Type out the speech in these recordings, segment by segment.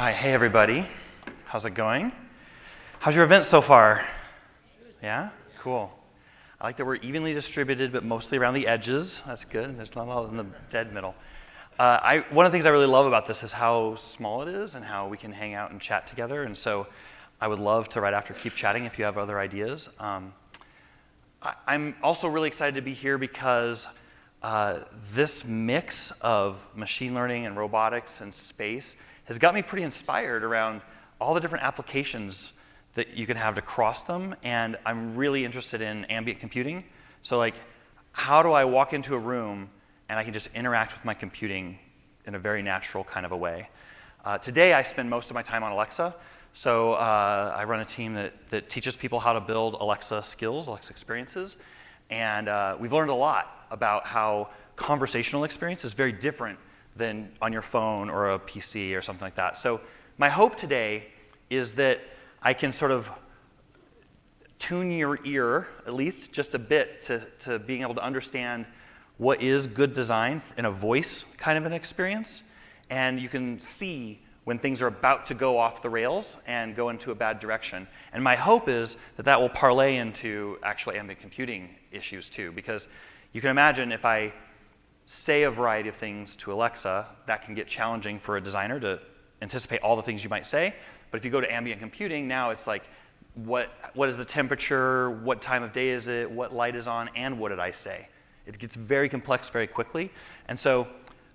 right, hey everybody. How's it going? How's your event so far? Yeah? Cool. I like that we're evenly distributed, but mostly around the edges. That's good. There's not a lot in the dead middle. One of the things I really love about this is how small it is and how we can hang out and chat together. And so I would love to, right after, keep chatting if you have other ideas. I'm also really excited to be here because this mix of machine learning and robotics and space has got me pretty inspired around all the different applications that you can have to cross them. And I'm really interested in ambient computing. So like, how do I walk into a room and I can just interact with my computing in a very natural kind of a way? Today, I spend most of my time on Alexa. So I run a team that teaches people how to build Alexa skills, Alexa experiences. And we've learned a lot about how conversational experience is very different than on your phone or a PC or something like that. So my hope today is that I can sort of tune your ear, at least just a bit, to being able to understand what is good design in a voice kind of an experience. And you can see when things are about to go off the rails and go into a bad direction. And my hope is that that will parlay into actual ambient computing issues too, because you can imagine if I say a variety of things to Alexa, that can get challenging for a designer to anticipate all the things you might say. But if you go to ambient computing, now it's like, what is the temperature, what time of day is it, what light is on, and what did I say? It gets very complex very quickly. And so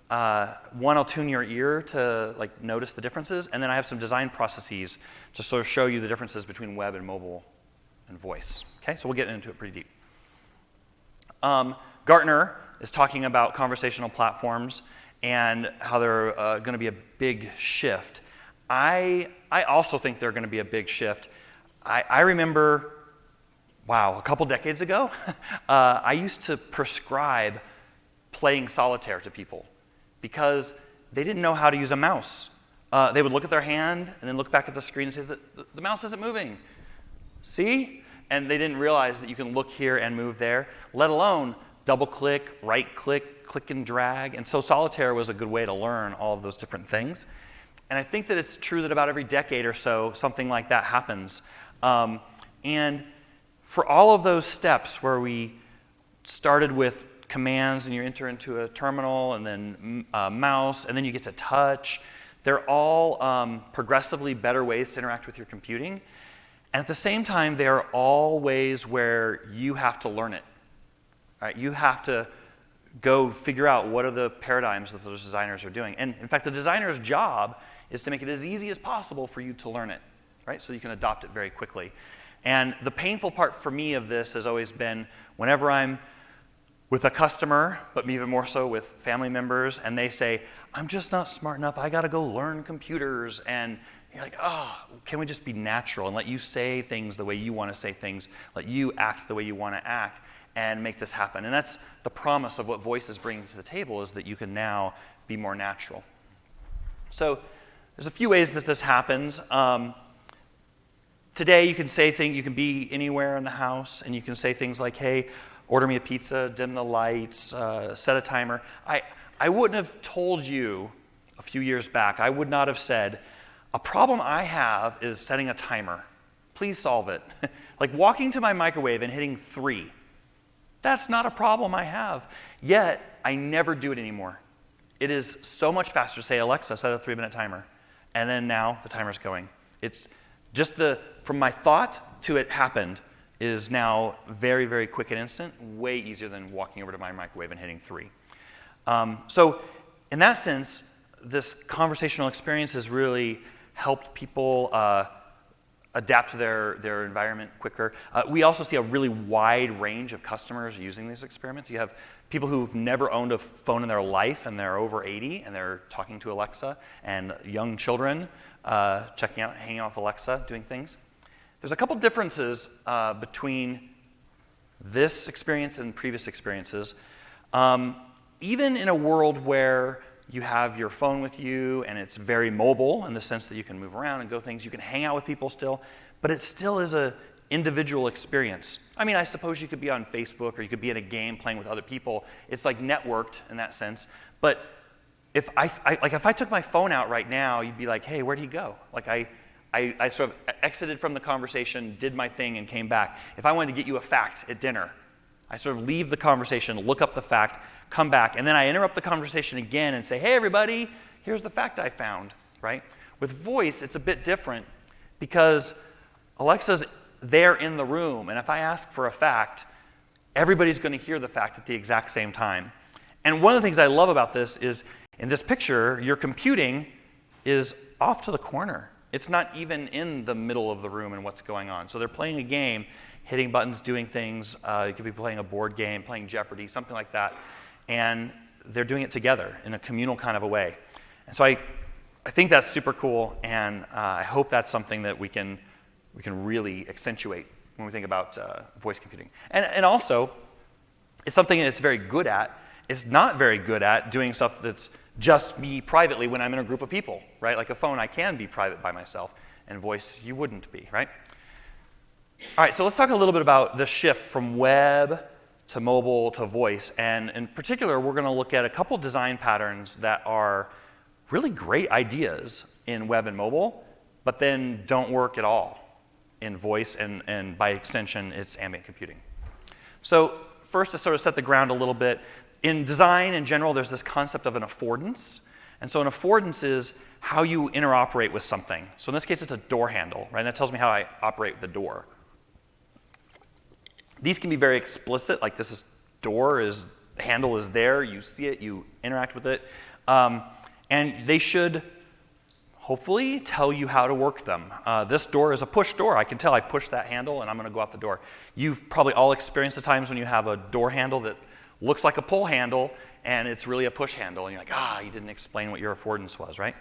one, I'll tune your ear to like notice the differences, and then I have some design processes to sort of show you the differences between web and mobile and voice. Okay, so we'll get into it pretty deep. Gartner is talking about conversational platforms and how they're going to be a big shift. I also think they're going to be a big shift. I remember, wow, a couple decades ago, I used to prescribe playing solitaire to people because they didn't know how to use a mouse. They would look at their hand and then look back at the screen and say, the mouse isn't moving. See? And they didn't realize that you can look here and move there, let alone double click, right click, click and drag. And so solitaire was a good way to learn all of those different things. And I think that it's true that about every decade or so, something like that happens. And for all of those steps where we started with commands and you enter into a terminal and then a mouse and then you get to touch, they're all progressively better ways to interact with your computing. And at the same time, they are all ways where you have to learn it. Right? You have to go figure out what are the paradigms that those designers are doing. And in fact, the designer's job is to make it as easy as possible for you to learn it, right? So you can adopt it very quickly. And the painful part for me of this has always been whenever I'm with a customer, but even more so with family members, and they say, I'm just not smart enough, I gotta go learn computers. And you're like, oh, can we just be natural and let you say things the way you wanna say things, let you act the way you wanna act, and make this happen. And that's the promise of what voice is bringing to the table, is that you can now be more natural. So there's a few ways that this happens. Today you can say things, you can be anywhere in the house, and you can say things like, hey, order me a pizza, dim the lights, set a timer. I wouldn't have told you a few years back, I would not have said, a problem I have is setting a timer. Please solve it. Like walking to my microwave and hitting 3. That's not a problem I have. Yet, I never do it anymore. It is so much faster to say, Alexa, set a 3-minute timer. And then now the timer's going. It's just from my thought to it happened is now very, very quick and instant, way easier than walking over to my microwave and hitting 3. So in that sense, this conversational experience has really helped people adapt to their environment quicker. We also see a really wide range of customers using these experiments. You have people who've never owned a phone in their life and they're over 80 and they're talking to Alexa, and young children checking out, hanging out with Alexa, doing things. There's a couple differences between this experience and previous experiences. Even in a world where you have your phone with you and it's very mobile in the sense that you can move around and go things, you can hang out with people still, but it still is an individual experience. I mean, I suppose you could be on Facebook or you could be in a game playing with other people. It's like networked in that sense, but if I took my phone out right now, you'd be like, hey, where'd he go? Like I sort of exited from the conversation, did my thing, and came back. If I wanted to get you a fact at dinner, I sort of leave the conversation, look up the fact, come back, and then I interrupt the conversation again and say, hey, everybody, here's the fact I found, right? With voice, it's a bit different because Alexa's there in the room, and if I ask for a fact, everybody's going to hear the fact at the exact same time. And one of the things I love about this is, in this picture, your computing is off to the corner. It's not even in the middle of the room and what's going on. So they're playing a game, hitting buttons, doing things. You could be playing a board game, playing Jeopardy, something like that. And they're doing it together in a communal kind of a way. And so I think that's super cool, and I hope that's something that we can really accentuate when we think about voice computing. And also, it's something that it's very good at. It's not very good at doing stuff that's just me privately when I'm in a group of people, right? Like a phone, I can be private by myself, and voice, you wouldn't be, right? All right, so let's talk a little bit about the shift from web to mobile to voice. And in particular, we're going to look at a couple design patterns that are really great ideas in web and mobile, but then don't work at all in voice, and by extension, it's ambient computing. So first, to sort of set the ground a little bit, in design in general, there's this concept of an affordance. And so an affordance is how you interoperate with something. So in this case, it's a door handle, right? And that tells me how I operate with the door. These can be very explicit, like this the handle is there, you see it, you interact with it. And they should hopefully tell you how to work them. This door is a push door. I can tell I push that handle and I'm going to go out the door. You've probably all experienced the times when you have a door handle that looks like a pull handle and it's really a push handle, and you're like, you didn't explain what your affordance was, right?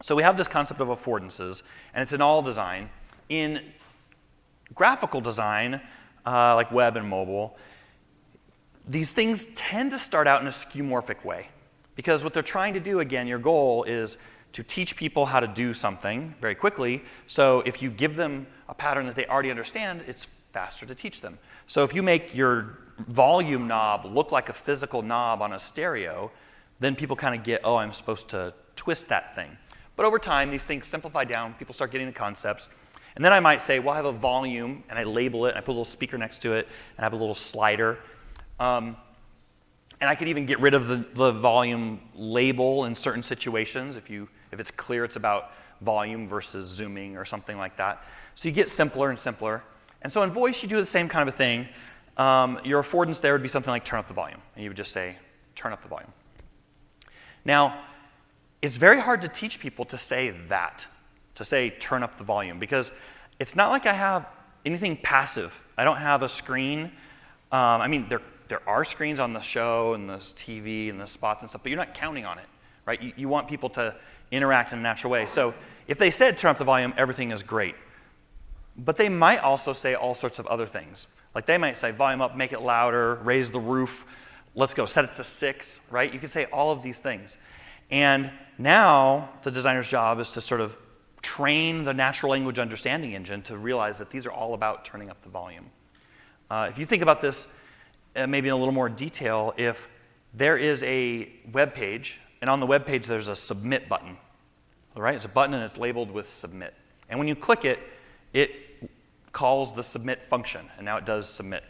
So we have this concept of affordances, and it's in all design. In graphical design, like web and mobile, these things tend to start out in a skeuomorphic way. Because what they're trying to do, again, your goal is to teach people how to do something very quickly. So if you give them a pattern that they already understand, it's faster to teach them. So if you make your volume knob look like a physical knob on a stereo, then people kind of get, I'm supposed to twist that thing. But over time, these things simplify down, people start getting the concepts. And then I might say, I have a volume, and I label it, and I put a little speaker next to it, and I have a little slider. And I could even get rid of the volume label in certain situations if it's clear it's about volume versus zooming or something like that. So you get simpler and simpler. And so in voice, you do the same kind of a thing. Your affordance there would be something like turn up the volume. And you would just say, turn up the volume. Now, it's very hard to teach people to say that, to say turn up the volume, because it's not like I have anything passive. I don't have a screen. There are screens on the show and the TV and the spots and stuff, but you're not counting on it, right? You want people to interact in a natural way. So if they said turn up the volume, everything is great. But they might also say all sorts of other things. Like they might say volume up, make it louder, raise the roof, let's go, set it to 6, right? You can say all of these things. And now the designer's job is to sort of train the natural language understanding engine to realize that these are all about turning up the volume. If you think about this maybe in a little more detail, if there is a web page, and on the web page there's a submit button, all right? It's a button and it's labeled with submit. And when you click it, it calls the submit function, and now it does submit.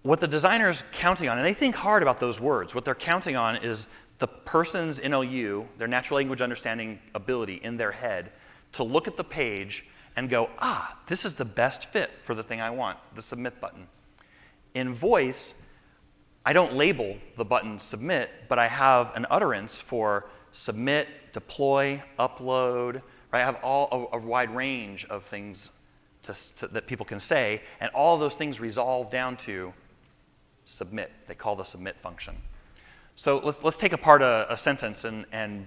What the designer's counting on, and they think hard about those words, what they're counting on is the person's NLU, their natural language understanding ability in their head, to look at the page and go, this is the best fit for the thing I want, the submit button. In voice, I don't label the button submit, but I have an utterance for submit, deploy, upload, right? I have a wide range of things that people can say, and all of those things resolve down to submit. They call the submit function. So let's take apart a sentence and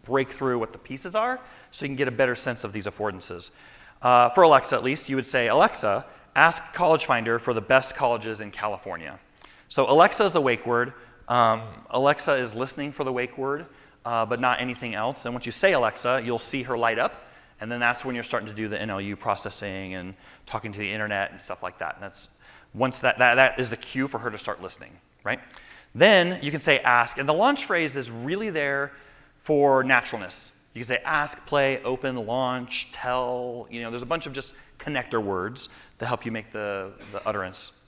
break through what the pieces are so you can get a better sense of these affordances. For Alexa, at least, you would say, Alexa, ask College Finder for the best colleges in California. So Alexa is the wake word. Alexa is listening for the wake word, but not anything else. And once you say Alexa, you'll see her light up, and then that's when you're starting to do the NLU processing and talking to the internet and stuff like that. And once that is the cue for her to start listening, right? Then you can say ask, and the launch phrase is really there for naturalness. You can say ask, play, open, launch, tell. There's a bunch of just connector words that help you make the utterance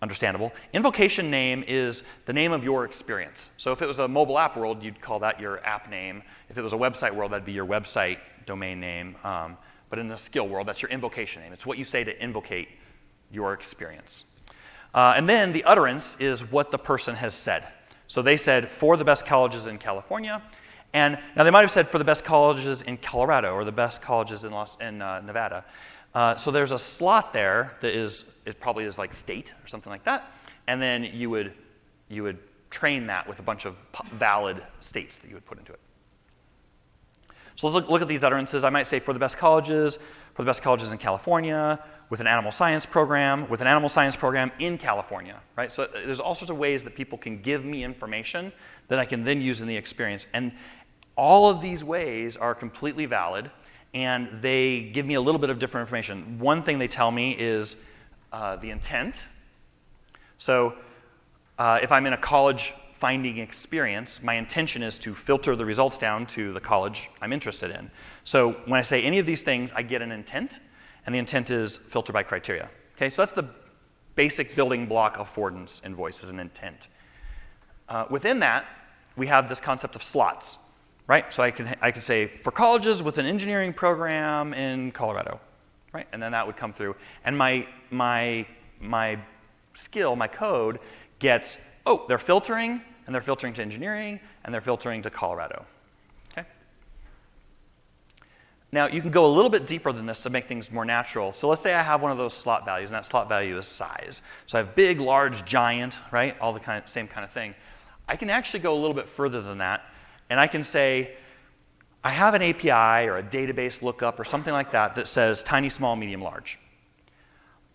understandable. Invocation name is the name of your experience. So if it was a mobile app world, you'd call that your app name. If it was a website world, that'd be your website domain name. But in the skill world, that's your invocation name. It's what you say to invocate your experience. And then the utterance is what the person has said. So they said, for the best colleges in California. And now they might have said for the best colleges in Colorado or the best colleges in Nevada. So there's a slot there that it probably is like state or something like that. And then you would train that with a bunch of valid states that you would put into it. So let's look at these utterances. I might say for the best colleges in California, with an animal science program in California, right? So there's all sorts of ways that people can give me information that I can then use in the experience. And all of these ways are completely valid, and they give me a little bit of different information. One thing they tell me is the intent. So if I'm in a college finding experience, my intention is to filter the results down to the college I'm interested in. So when I say any of these things, I get an intent, and the intent is filter by criteria. Okay, so that's the basic building block of affordance in voice, is an intent. Within that, we have this concept of slots, right? So I can say for colleges with an engineering program in Colorado, right? And then that would come through, and my skill, my code gets, oh, they're filtering, and they're filtering to engineering, and they're filtering to Colorado. Okay. Now, you can go a little bit deeper than this to make things more natural. So let's say I have one of those slot values, and that slot value is size. So I have big, large, giant, right? All the same kind of thing. I can actually go a little bit further than that, and I can say, I have an API or a database lookup or something like that that says tiny, small, medium, large.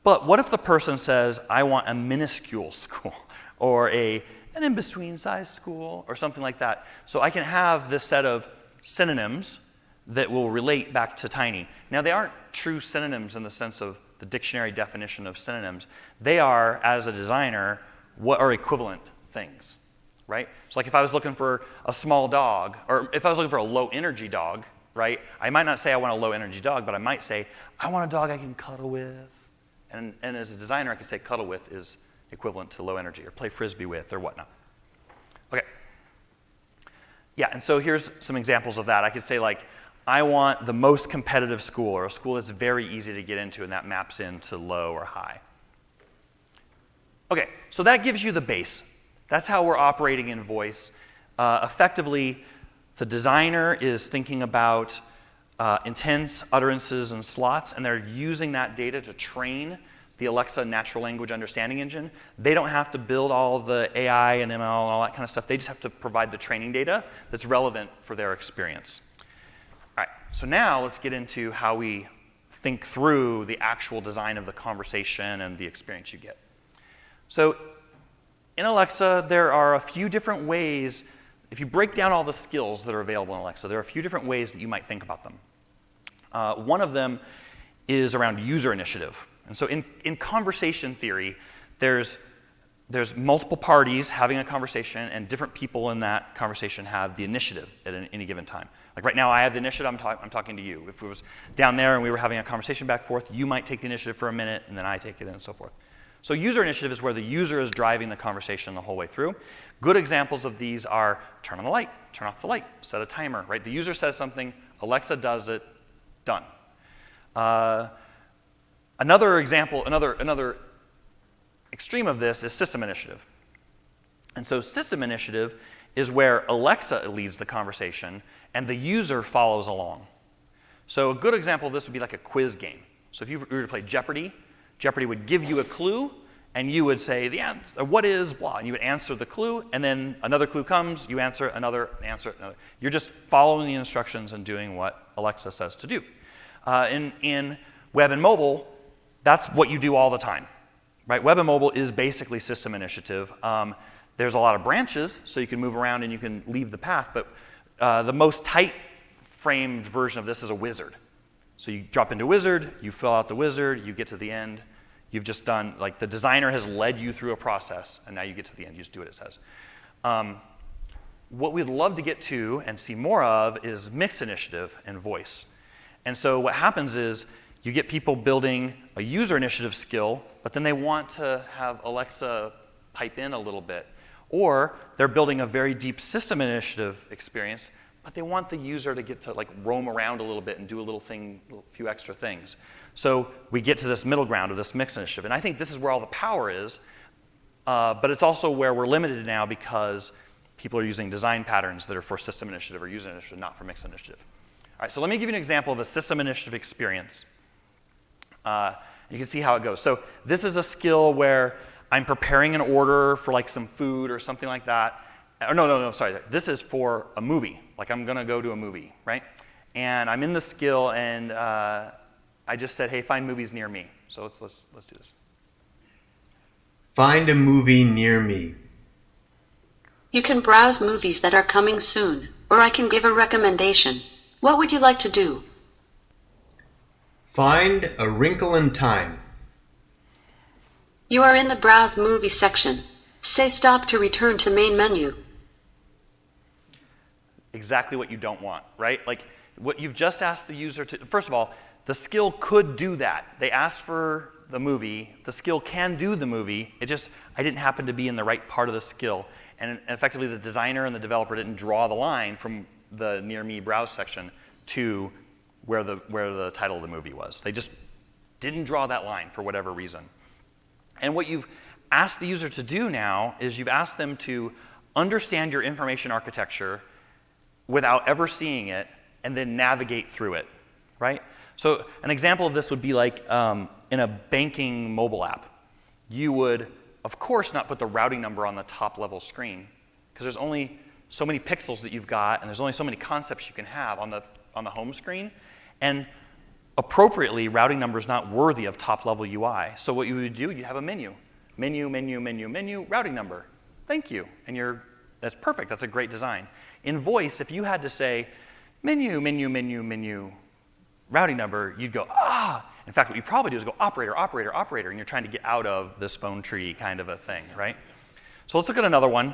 But what if the person says, I want a minuscule school, or an in-between size school, or something like that? So I can have this set of synonyms that will relate back to tiny. Now, they aren't true synonyms in the sense of the dictionary definition of synonyms. They are, as a designer, what are equivalent things, right? So like if I was looking for a small dog, or if I was looking for a low-energy dog, right, I might not say I want a low-energy dog, but I might say, I want a dog I can cuddle with. And as a designer, I can say cuddle with is equivalent to low energy, or play frisbee with, or whatnot. Okay. Yeah, and so here's some examples of that. I could say, like, I want the most competitive school, or a school that's very easy to get into, and that maps into low or high. Okay, so that gives you the base. That's how we're operating in voice. Effectively, the designer is thinking about intents, utterances, and slots, and they're using that data to train the Alexa natural language understanding engine. They don't have to build all the AI and ML and all that kind of stuff. They just have to provide the training data that's relevant for their experience. All right, so now let's get into how we think through the actual design of the conversation and the experience you get. So in Alexa, there are a few different ways. If you break down all the skills that are available in Alexa, there are a few different ways that you might think about them. One of them is around user initiative. And so in conversation theory, there's multiple parties having a conversation, and different people in that conversation have the initiative at any given time. Like right now, I have the initiative, I'm talking to you. If it was down there and we were having a conversation back and forth, you might take the initiative for a minute, and then I take it, and so forth. So user initiative is where the user is driving the conversation the whole way through. Good examples of these are turn on the light, turn off the light, set a timer, right? The user says something, Alexa does it, done. Another example, another extreme of this is system initiative. And so system initiative is where Alexa leads the conversation and the user follows along. So a good example of this would be like a quiz game. So if you were to play Jeopardy, Jeopardy would give you a clue, and you would say, the answer, what is blah, and you would answer the clue, and then another clue comes, you answer another. You're just following the instructions and doing what Alexa says to do. In web and mobile, that's what you do all the time, right? Web and mobile is basically system initiative. There's a lot of branches, so you can move around and you can leave the path, but the most tight-framed version of this is a wizard. So you drop into wizard, you fill out the wizard, you get to the end, You've just done, like the designer has led you through a process, and now you get to the end, you just do what it says. What we'd love to get to and see more of is mixed initiative and voice. And so what happens is you get people building a user initiative skill, but then they want to have Alexa pipe in a little bit. Or they're building a very deep system initiative experience, but they want the user to get to like roam around a little bit and do a few extra things. So we get to this middle ground of this mixed initiative. And I think this is where all the power is, but it's also where we're limited now because people are using design patterns that are for system initiative or user initiative, not for mixed initiative. All right, so let me give you an example of a system initiative experience. You can see how it goes. So this is a skill where I'm preparing an order for like some food or something like that. Or no, sorry. This is for a movie. Like I'm gonna go to a movie, right? And I'm in the skill and I just said, hey, find movies near me. So let's do this. Find a movie near me. You can browse movies that are coming soon, or I can give a recommendation. What would you like to do? Find A Wrinkle in Time. You are in the Browse Movie section. Say stop to return to main menu. Exactly what you don't want, right? Like what you've just asked the user to, first of all, the skill could do that. They asked for the movie. The skill can do the movie. It just, I didn't happen to be in the right part of the skill. And effectively the designer and the developer didn't draw the line from the near me browse section to where the title of the movie was. They just didn't draw that line for whatever reason. And what you've asked the user to do now is you've asked them to understand your information architecture without ever seeing it and then navigate through it, right? So an example of this would be like in a banking mobile app. You would, of course, not put the routing number on the top level screen because there's only so many pixels that you've got and there's only so many concepts you can have on the home screen. And appropriately, routing number is not worthy of top level UI. So what you would do, you have a menu. Menu, routing number. Thank you. And that's perfect. That's a great design. In voice, if you had to say menu, routing number, you'd go, ah. In fact, what you probably do is go operator, and you're trying to get out of this phone tree kind of a thing, right? So let's look at another one.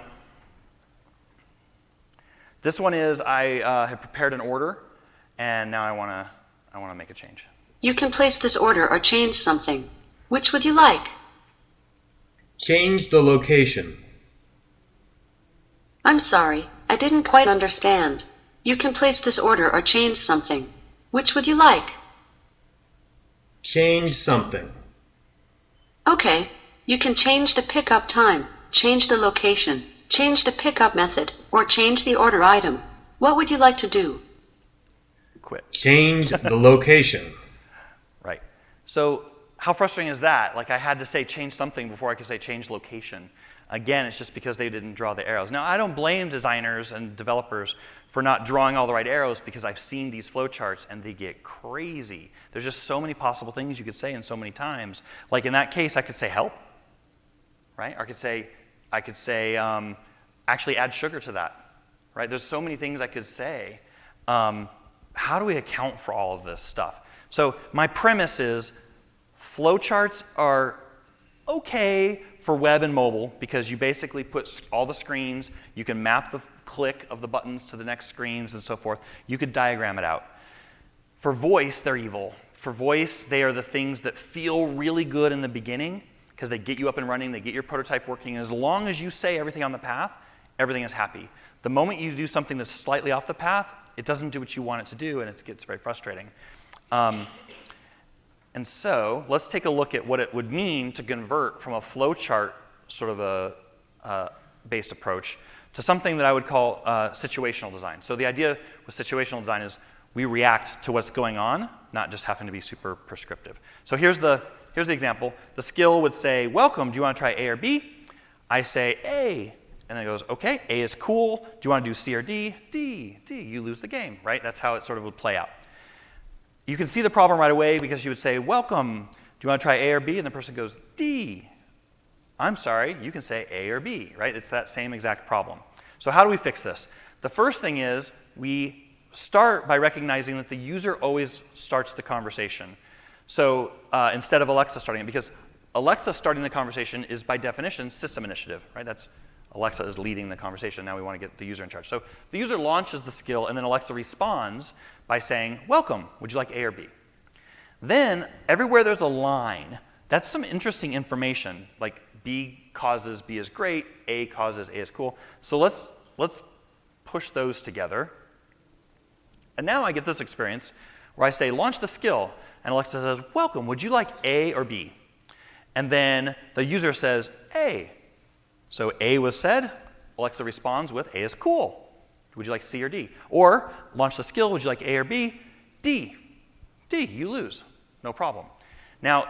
This one is I have prepared an order, and now I want to make a change. You can place this order or change something. Which would you like? Change the location. I'm sorry, I didn't quite understand. You can place this order or change something. Which would you like? Change something. Okay, you can change the pickup time, change the location, change the pickup method, or change the order item. What would you like to do? Quit. Change the location. Right. So how frustrating is that? Like I had to say change something before I could say change location. Again, it's just because they didn't draw the arrows. Now, I don't blame designers and developers for not drawing all the right arrows because I've seen these flowcharts and they get crazy. There's just so many possible things you could say and so many times. Like in that case, I could say help, right? Or I could say actually add sugar to that, right? There's so many things I could say. How do we account for all of this stuff? So my premise is flowcharts are okay for web and mobile because you basically put all the screens, you can map the click of the buttons to the next screens and so forth. You could diagram it out. For voice, they're evil. For voice, they are the things that feel really good in the beginning because they get you up and running, they get your prototype working, and as long as you say everything on the path, everything is happy. The moment you do something that's slightly off the path, it doesn't do what you want it to do, and it gets very frustrating. And so let's take a look at what it would mean to convert from a flowchart sort of a based approach to something that I would call situational design. So the idea with situational design is we react to what's going on, not just having to be super prescriptive. So here's the example. The skill would say, welcome, do you want to try A or B? I say A, and then it goes, okay, A is cool. Do you want to do C or D? D, you lose the game, right? That's how it sort of would play out. You can see the problem right away because you would say, welcome, do you want to try A or B? And the person goes, D. I'm sorry, you can say A or B, right? It's that same exact problem. So how do we fix this? The first thing is we start by recognizing that the user always starts the conversation. So instead of Alexa starting it, because Alexa starting the conversation is by definition system initiative, right? That's Alexa is leading the conversation. Now we want to get the user in charge. So the user launches the skill, and then Alexa responds by saying, welcome, would you like A or B? Then everywhere there's a line, that's some interesting information, like B causes B is great, A causes A is cool. So let's push those together. And now I get this experience where I say, launch the skill, and Alexa says, welcome, would you like A or B? And then the user says, A. So A was said, Alexa responds with, A is cool. Would you like C or D? Or, launch the skill, would you like A or B? D. D, you lose. No problem. Now,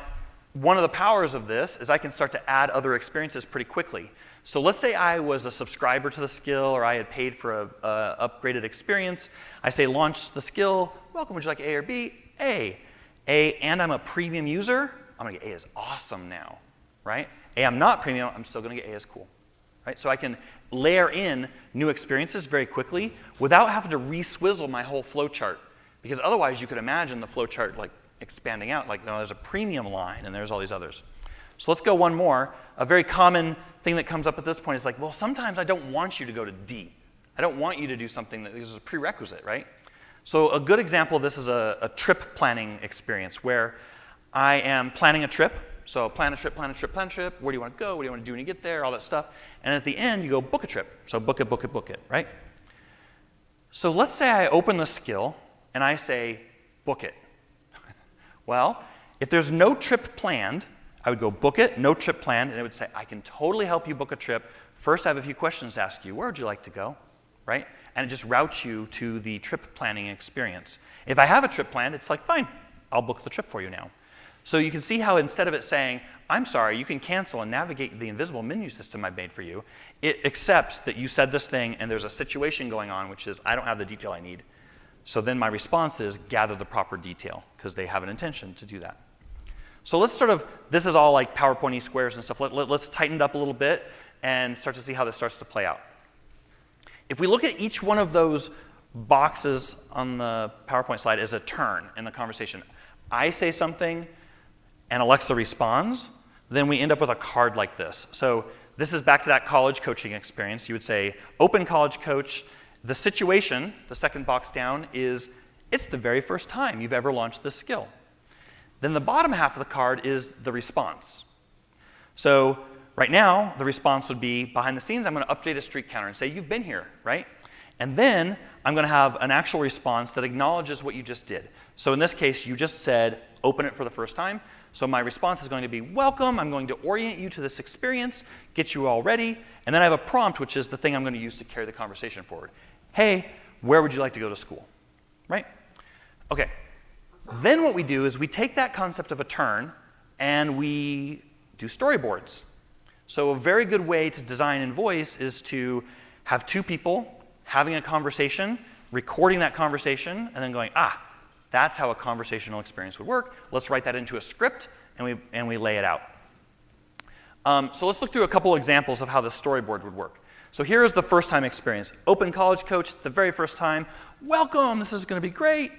one of the powers of this is I can start to add other experiences pretty quickly. So let's say I was a subscriber to the skill, or I had paid for a upgraded experience. I say, launch the skill, welcome, would you like A or B? A. A, and I'm a premium user, I'm gonna get A is awesome now, right? A, I'm not premium, I'm still gonna get A is cool, right? So I can layer in new experiences very quickly without having to re-swizzle my whole flow chart. Because otherwise you could imagine the flow chart like expanding out, like, no, there's a premium line and there's all these others. So let's go one more. A very common thing that comes up at this point is like, well, sometimes I don't want you to go to D. I don't want you to do something that is a prerequisite, right? So a good example of this is a trip planning experience where I am planning a trip. So plan a trip, plan a trip, plan a trip. Where do you want to go? What do you want to do when you get there? All that stuff. And at the end, you go book a trip. So book it, book it, book it, right? So let's say I open the skill and I say, book it. Well, if there's no trip planned, I would go book it, no trip planned, and it would say, I can totally help you book a trip. First, I have a few questions to ask you. Where would you like to go, right? And it just routes you to the trip planning experience. If I have a trip planned, it's like, fine, I'll book the trip for you now. So you can see how instead of it saying, I'm sorry, you can cancel and navigate the invisible menu system I made for you, it accepts that you said this thing and there's a situation going on, which is, I don't have the detail I need. So then my response is, gather the proper detail, because they have an intention to do that. So let's this is all like PowerPoint-y squares and stuff. Let's tighten it up a little bit and start to see how this starts to play out. If we look at each one of those boxes on the PowerPoint slide as a turn in the conversation, I say something and Alexa responds, then we end up with a card like this. So this is back to that college coaching experience. You would say, open college coach. The situation, the second box down, is it's the very first time you've ever launched this skill. Then the bottom half of the card is the response. So right now, the response would be, behind the scenes, I'm going to update a streak counter and say, you've been here, right? And then I'm going to have an actual response that acknowledges what you just did. So in this case, you just said, open it for the first time. So my response is going to be, welcome. I'm going to orient you to this experience, get you all ready. And then I have a prompt, which is the thing I'm going to use to carry the conversation forward. Hey, where would you like to go to school? Right? Okay. Then what we do is we take that concept of a turn and we do storyboards. So a very good way to design in voice is to have two people having a conversation, recording that conversation, and then going, that's how a conversational experience would work. Let's write that into a script, and we lay it out. So let's look through a couple examples of how the storyboard would work. So here is the first time experience. Open college coach, it's the very first time. Welcome, this is going to be great.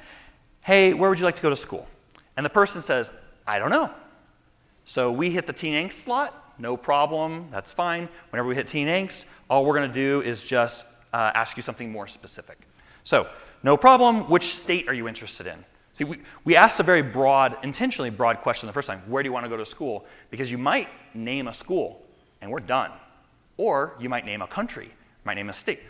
Hey, where would you like to go to school? And the person says, I don't know. So we hit the teen angst slot, no problem, that's fine. Whenever we hit teen angst, all we're going to do is just ask you something more specific. So, no problem, which state are you interested in? See, we asked a very broad, intentionally broad question the first time. Where do you want to go to school? Because you might name a school, and we're done. Or you might name a country, you might name a state.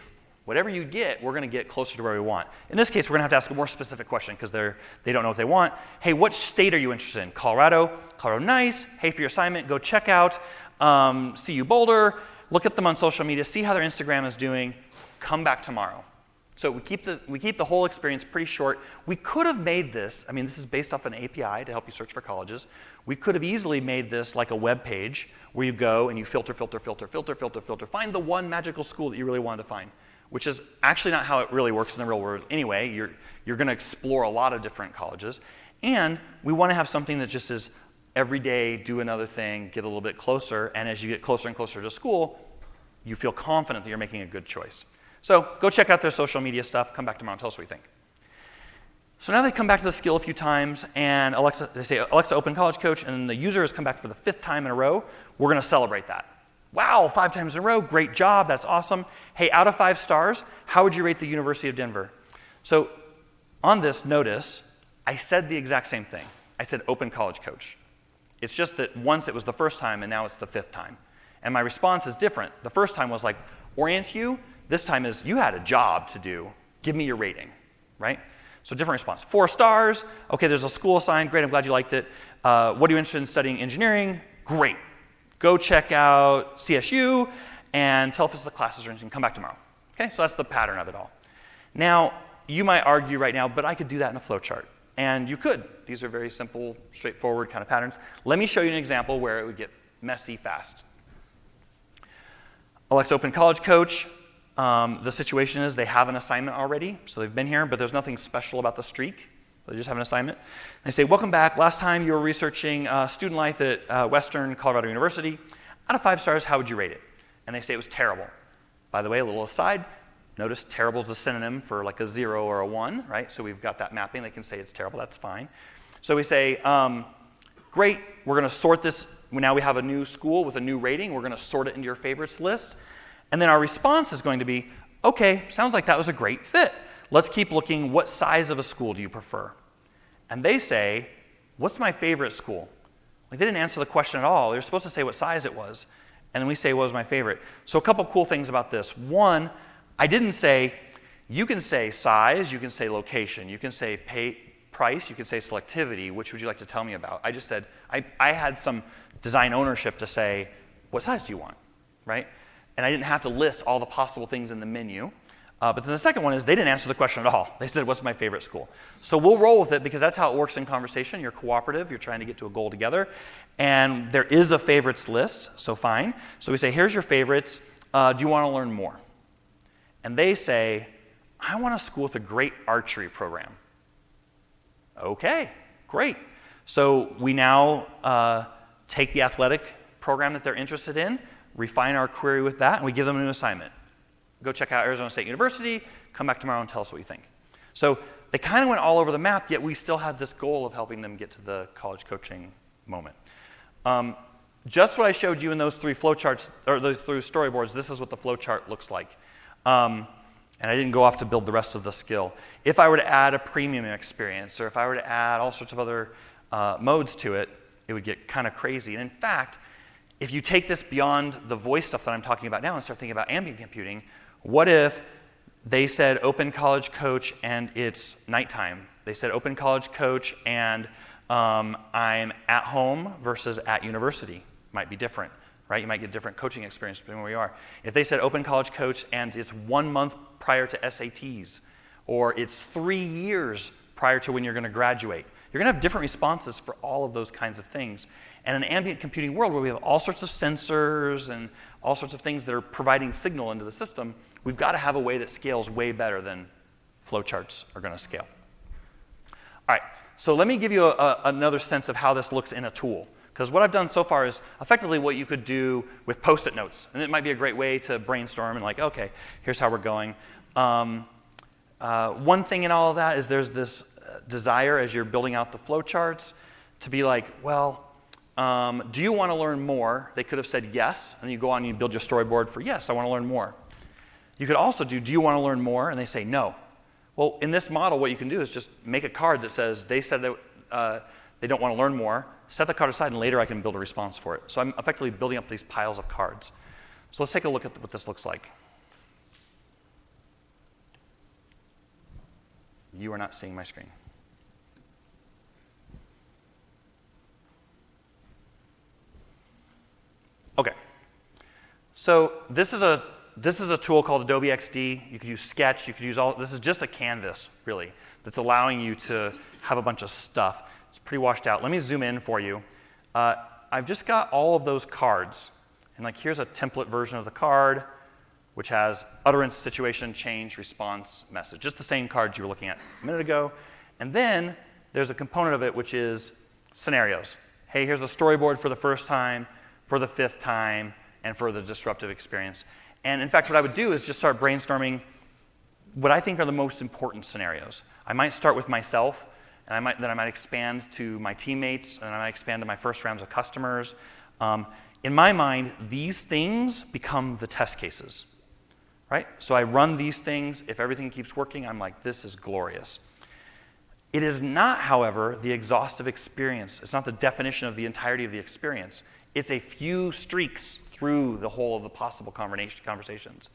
Whatever you get, we're going to get closer to where we want. In this case, we're going to have to ask a more specific question because they don't know what they want. Hey, what state are you interested in? Colorado? Colorado, nice. Hey, for your assignment, go check out CU Boulder. Look at them on social media. See how their Instagram is doing. Come back tomorrow. So we keep the whole experience pretty short. We could have made this, this is based off an API to help you search for colleges. We could have easily made this like a web page where you go and you filter, find the one magical school that you really wanted to find, which is actually not how it really works in the real world anyway. You're going to explore a lot of different colleges. And we want to have something that just is every day, do another thing, get a little bit closer, and as you get closer and closer to school, you feel confident that you're making a good choice. So go check out their social media stuff. Come back tomorrow and tell us what you think. So now they come back to the skill a few times, and they say, Alexa, open College Coach, and the user has come back for the 5th time in a row. We're going to celebrate that. Wow, 5 times in a row, great job, that's awesome. Hey, out of 5 stars, how would you rate the University of Denver? So on this, notice, I said the exact same thing. I said open College Coach. It's just that once it was the 1st time, and now it's the 5th time. And my response is different. The 1st time was like, orient you. This time is, you had a job to do. Give me your rating, right? So different response. 4 stars. Okay, there's a school assigned. Great, I'm glad you liked it. What are you interested in studying? Engineering? Great. Go check out CSU and tell us if the classes are interesting. Come back tomorrow. Okay, so that's the pattern of it all. Now, you might argue right now, but I could do that in a flowchart. And you could. These are very simple, straightforward kind of patterns. Let me show you an example where it would get messy fast. Alexa, open College Coach. The situation is they have an assignment already, so they've been here, but there's nothing special about the streak. They just have an assignment. They say, welcome back. Last time you were researching student life at Western Colorado University. Out of 5 stars, how would you rate it? And they say it was terrible. By the way, a little aside, notice terrible is a synonym for like a 0 or a 1, right? So we've got that mapping. They can say it's terrible. That's fine. So we say, great. We're going to sort this. Now we have a new school with a new rating. We're going to sort it into your favorites list. And then our response is going to be, okay, sounds like that was a great fit. Let's keep looking. What size of a school do you prefer? And they say, what's my favorite school? Like they didn't answer the question at all. They were supposed to say what size it was. And then we say, what was my favorite? So a couple cool things about this. One, I didn't say, you can say size, you can say location, you can say price, you can say selectivity. Which would you like to tell me about? I just said, I had some design ownership to say, what size do you want, right? And I didn't have to list all the possible things in the menu. But then the second one is they didn't answer the question at all. They said, what's my favorite school? So we'll roll with it because that's how it works in conversation. You're cooperative. You're trying to get to a goal together. And there is a favorites list, so fine. So we say, here's your favorites. Do you want to learn more? And they say, I want a school with a great archery program. Okay, great. So we now take the athletic program that they're interested in, refine our query with that, and we give them a new assignment. Go check out Arizona State University, come back tomorrow and tell us what you think. So they kind of went all over the map, yet we still had this goal of helping them get to the college coaching moment. Just what I showed you in those 3 flowcharts, or those 3 storyboards, this is what the flowchart looks like. And I didn't go off to build the rest of the skill. If I were to add a premium experience, or if I were to add all sorts of other modes to it, it would get kind of crazy. And in fact, if you take this beyond the voice stuff that I'm talking about now and start thinking about ambient computing, what if they said open College Coach and it's nighttime? They said open College Coach and I'm at home versus at university. Might be different, right? You might get different coaching experience depending on where you are. If they said open College Coach and it's 1 month prior to SATs, or it's 3 years prior to when you're going to graduate, you're going to have different responses for all of those kinds of things. And in an ambient computing world where we have all sorts of sensors and all sorts of things that are providing signal into the system, we've got to have a way that scales way better than flowcharts are going to scale. All right, so let me give you another sense of how this looks in a tool. Because what I've done so far is effectively what you could do with Post-it notes. And it might be a great way to brainstorm and like, okay, here's how we're going. One thing in all of that is there's this desire as you're building out the flowcharts to be like, well, do you want to learn more? They could have said yes, and you go on and you build your storyboard for yes, I want to learn more. You could also do you want to learn more? And they say no. Well, in this model, what you can do is just make a card that says they said that they don't want to learn more, set the card aside, and later I can build a response for it. So I'm effectively building up these piles of cards. So let's take a look at what this looks like. You are not seeing my screen. Okay, so this is a tool called Adobe XD. You could use Sketch. You could use this is just a canvas, really, that's allowing you to have a bunch of stuff. It's pretty washed out. Let me zoom in for you. I've just got all of those cards, and like here's a template version of the card, which has utterance, situation, change, response, message. Just the same cards you were looking at a minute ago. And then there's a component of it which is scenarios. Hey, here's the storyboard for the first time, for the 5th time, and for the disruptive experience. And in fact, what I would do is just start brainstorming what I think are the most important scenarios. I might start with myself, and then I might expand to my teammates, and I might expand to my first rounds of customers. In my mind, these things become the test cases, right? So I run these things. If everything keeps working, I'm like, this is glorious. It is not, however, the exhaustive experience. It's not the definition of the entirety of the experience. It's a few streaks through the whole of the possible conversations.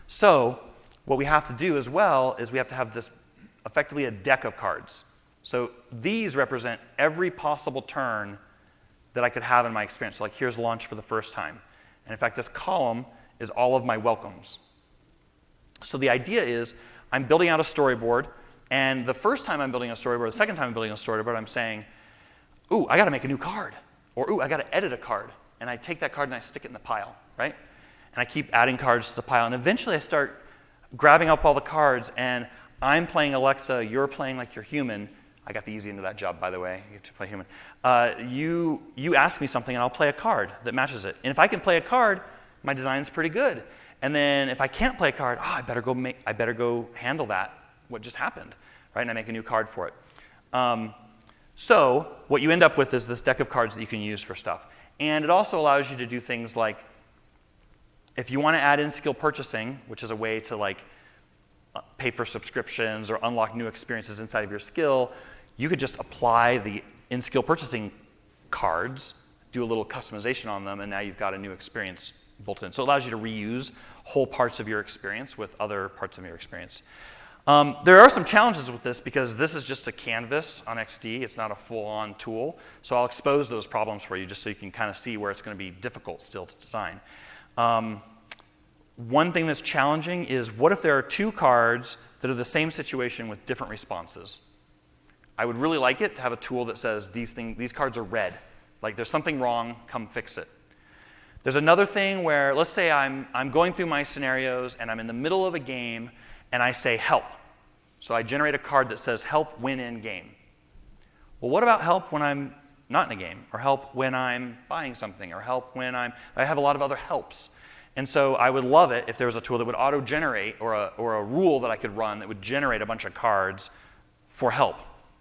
So what we have to do as well is we have to have this effectively a deck of cards. So these represent every possible turn that I could have in my experience. So like here's launch for the first time. And in fact, this column is all of my welcomes. So the idea is I'm building out a storyboard, and the first time I'm building a storyboard, the second time I'm building a storyboard, I'm saying, ooh, I got to make a new card. Or ooh, I got to edit a card. And I take that card and I stick it in the pile, right? And I keep adding cards to the pile. And eventually I start grabbing up all the cards, and I'm playing Alexa, you're playing like you're human. I got the easy end of that job, by the way. You have to play human. You ask me something, and I'll play a card that matches it. And if I can play a card, my design's pretty good. And then if I can't play a card, I better go handle that, what just happened, right? And I make a new card for it. So what you end up with is this deck of cards that you can use for stuff. And it also allows you to do things like, if you want to add in skill purchasing, which is a way to like pay for subscriptions or unlock new experiences inside of your skill, you could just apply the in-skill purchasing cards, do a little customization on them, and now you've got a new experience built in. So it allows you to reuse whole parts of your experience with other parts of your experience. There are some challenges with this because this is just a canvas on XD. It's not a full-on tool. So I'll expose those problems for you just so you can kind of see where it's going to be difficult still to design. One thing that's challenging is what if there are two cards that are the same situation with different responses? I would really like it to have a tool that says these cards are red. Like there's something wrong, come fix it. There's another thing where, let's say I'm going through my scenarios and I'm in the middle of a game and I say help. So I generate a card that says help win in game. Well, what about help when I'm not in a game? Or help when I'm buying something? Or help when I have a lot of other helps. And so I would love it if there was a tool that would auto-generate or a rule that I could run that would generate a bunch of cards for help,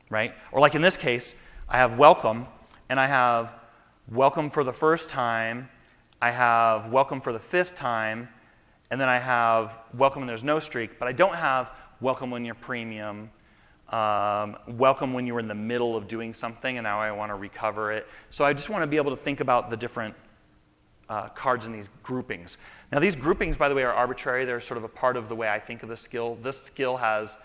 right? Or like in this case, I have welcome, and I have welcome for the first time, I have welcome for the 5th time, and then I have welcome when there's no streak, but I don't have welcome when you're premium, welcome when you were in the middle of doing something and now I want to recover it. So I just want to be able to think about the different cards in these groupings. Now these groupings, by the way, are arbitrary. They're sort of a part of the way I think of the skill. This skill has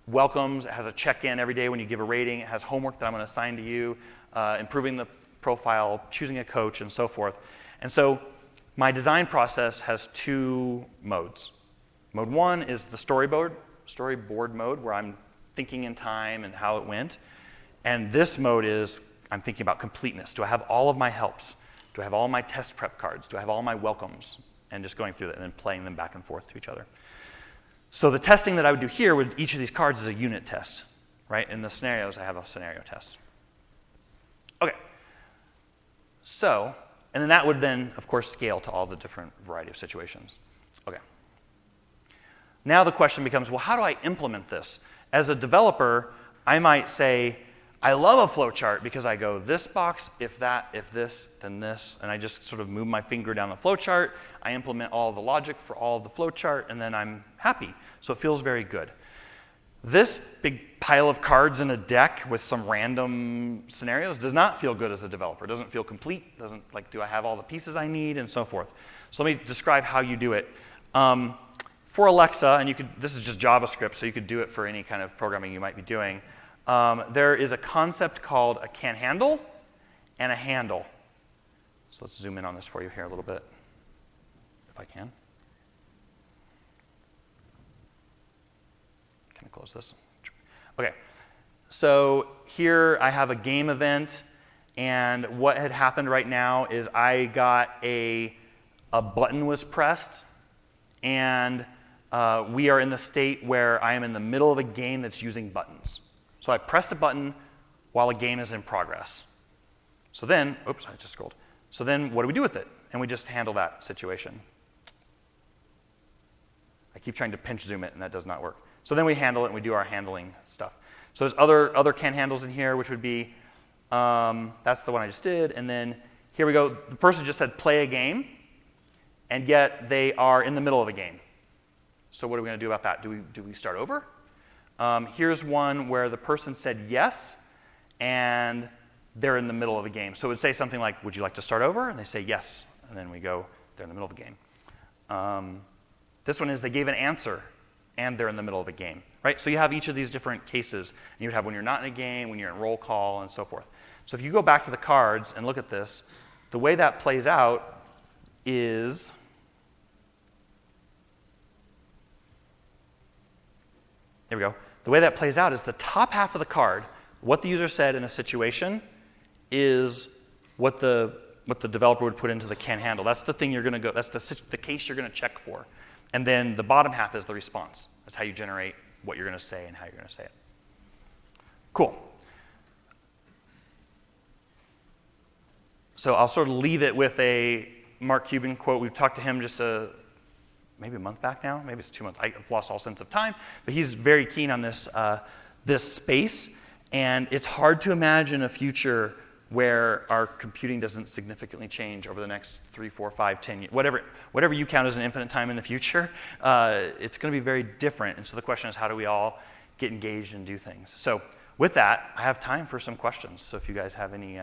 welcomes, it has a check-in every day when you give a rating, it has homework that I'm going to assign to you, improving the profile, choosing a coach, and so forth. And so my design process has 2 modes. Mode 1 is the storyboard mode, where I'm thinking in time and how it went. And this mode is I'm thinking about completeness. Do I have all of my helps? Do I have all my test prep cards? Do I have all my welcomes? And just going through that and then playing them back and forth to each other. So the testing that I would do here with each of these cards is a unit test, right? In the scenarios, I have a scenario test. Okay. So, and then that would then, of course, scale to all the different variety of situations. Okay. Now the question becomes, well, how do I implement this? As a developer, I might say, I love a flowchart because I go this box, if that, if this, then this, and I just sort of move my finger down the flowchart. I implement all of the logic for all of the flowchart, and then I'm happy. So it feels very good. This big pile of cards in a deck with some random scenarios does not feel good as a developer. It doesn't feel complete. Doesn't like, do I have all the pieces I need, and so forth. So let me describe how you do it. For Alexa, and this is just JavaScript, so you could do it for any kind of programming you might be doing. There is a concept called a can handle and a handle. So let's zoom in on this for you here a little bit, if I can. Can I close this? Okay. So here I have a game event, and what had happened right now is I got a button was pressed, and we are in the state where I am in the middle of a game that's using buttons. So I pressed a button while a game is in progress. So then, oops, I just scrolled. So then what do we do with it? And we just handle that situation. I keep trying to pinch zoom it, and that does not work. So then we handle it and we do our handling stuff. So there's other can handles in here, which would be, that's the one I just did. And then here we go. The person just said play a game, and yet they are in the middle of a game. So what are we going to do about that? Do we start over? Here's one where the person said yes, and they're in the middle of a game. So it would say something like, would you like to start over? And they say yes. And then we go, they're in the middle of a game. This one is they gave an answer, and they're in the middle of a game, right? So you have each of these different cases. And you would have when you're not in a game, when you're in roll call, and so forth. So if you go back to the cards and look at this, the way that plays out is, there we go. The way that plays out is the top half of the card, what the user said in a situation, is what the developer would put into the can handle. That's the thing you're going to go, that's the case you're going to check for. And then the bottom half is the response. That's how you generate what you're going to say and how you're going to say it. Cool. So I'll sort of leave it with a Mark Cuban quote. We've talked to him just maybe a month back now. Maybe it's 2 months. I've lost all sense of time. But he's very keen on this, this space. And it's hard to imagine a future where our computing doesn't significantly change over the next 3, 4, 5, 10 years. Whatever you count as an infinite time in the future, it's going to be very different. And so the question is, how do we all get engaged and do things? So with that, I have time for some questions. So if you guys have any